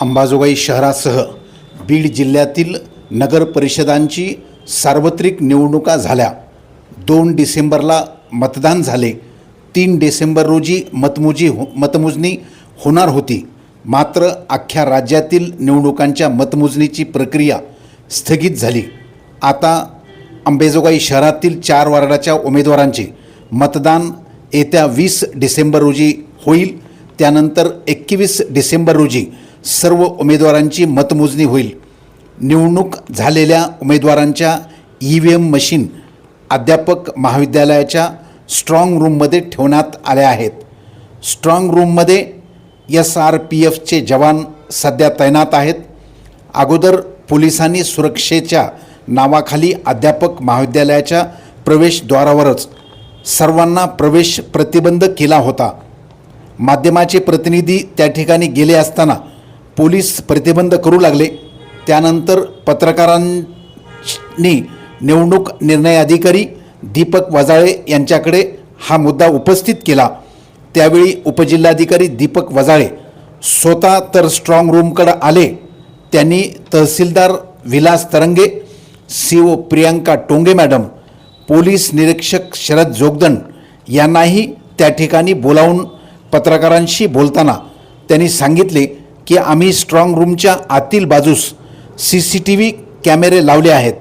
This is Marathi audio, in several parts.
अंबाजोगाई शहरासह बीड जिल्ह्यातील नगर परिषदांची सार्वत्रिक निवडणुका झाल्या। 2 डिसेंबरला मतदान झाले। 3 डिसेंबर रोजी मतमोजणी होणार होती। मात्र अख्ख्या राज्यातील निवडणुकांच्या मतमोजणीची प्रक्रिया स्थगित झाली। आता अंबाजोगाई शहरातील 4 वार्डाच्या उमेदवारांचे मतदान येत्या 20 डिसेंबर रोजी होईल। त्यानंतर 21 डिसेंबर रोजी सर्व उमेदवारांची मतमोजणी होईल। निवडणूक झालेल्या उमेदवारांच्या EVM मशीन अध्यापक महाविद्यालयाच्या स्ट्रॉंग रूममध्ये ठेवण्यात आल्या आहेत। स्ट्रॉंग रूममध्ये SRPFचे जवान सध्या तैनात आहेत। अगोदर पोलिसांनी सुरक्षेच्या नावाखाली अध्यापक महाविद्यालयाच्या प्रवेशद्वारावरच सर्वांना प्रवेश प्रतिबंध केला होता। माध्यमाचे प्रतिनिधी त्या ठिकाणी गेले असताना पोलीस प्रतिबंध करू लागले। त्यानंतर पत्रकारांनी निवडणूक निर्णय अधिकारी दीपक वजाळे यांच्याकडे हा मुद्दा उपस्थित केला। त्यावेळी उपजिल्हाधिकारी दीपक वजाळे स्वतः तर स्ट्रॉंग रूमकडे आले। त्यांनी तहसीलदार विलास तरंगे, CO Priyanka Tonge madam, police निरीक्षक शरद जोगदंड यांनाही त्या ठिकाणी बोलावून पत्रकारांशी बोलताना त्यांनी सांगितले की आम्ही स्ट्रॉंग रूमच्या आतील बाजूस CCTV कॅमेरे लावले आहेत।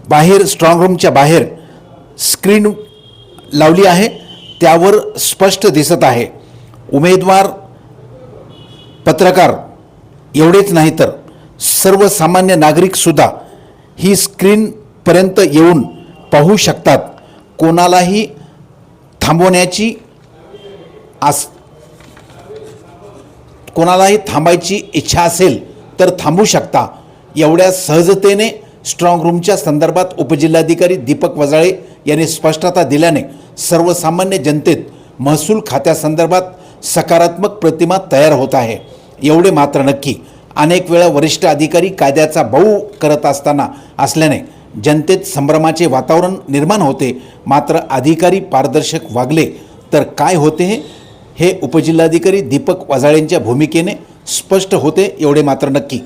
बाहेर स्ट्रॉंग रूमच्या बाहेर स्क्रीन लावली आहे, त्यावर स्पष्ट दिसत आहे। उमेदवार, पत्रकार एवढेच नाही तर सर्वसामान्य नागरिकसुद्धा ही स्क्रीनपर्यंत येऊन पाहू शकतात। कोणालाही थांबवण्याची कोणालाही थांबायची इच्छा असेल तर थांबू शकता। एवढ्या सहजतेने स्ट्रॉंग रूमच्या संदर्भात उपजिल्हाधिकारी दीपक वजाळे यांनी स्पष्टता दिल्याने सर्वसामान्य जनतेत महसूल खात्यासंदर्भात सकारात्मक प्रतिमा तयार होत आहे। एवढे मात्र नक्की अनेक वेळा वरिष्ठ अधिकारी कायद्याचा बाऊ करत असल्याने जनतेत संभ्रमाचे वातावरण निर्माण होते। मात्र अधिकारी पारदर्शक वागले तर काय होते हे उपजिल्हाधिकारी दीपक वजाळेंच्या भूमिकेने स्पष्ट होते। एवढे मात्र नक्की।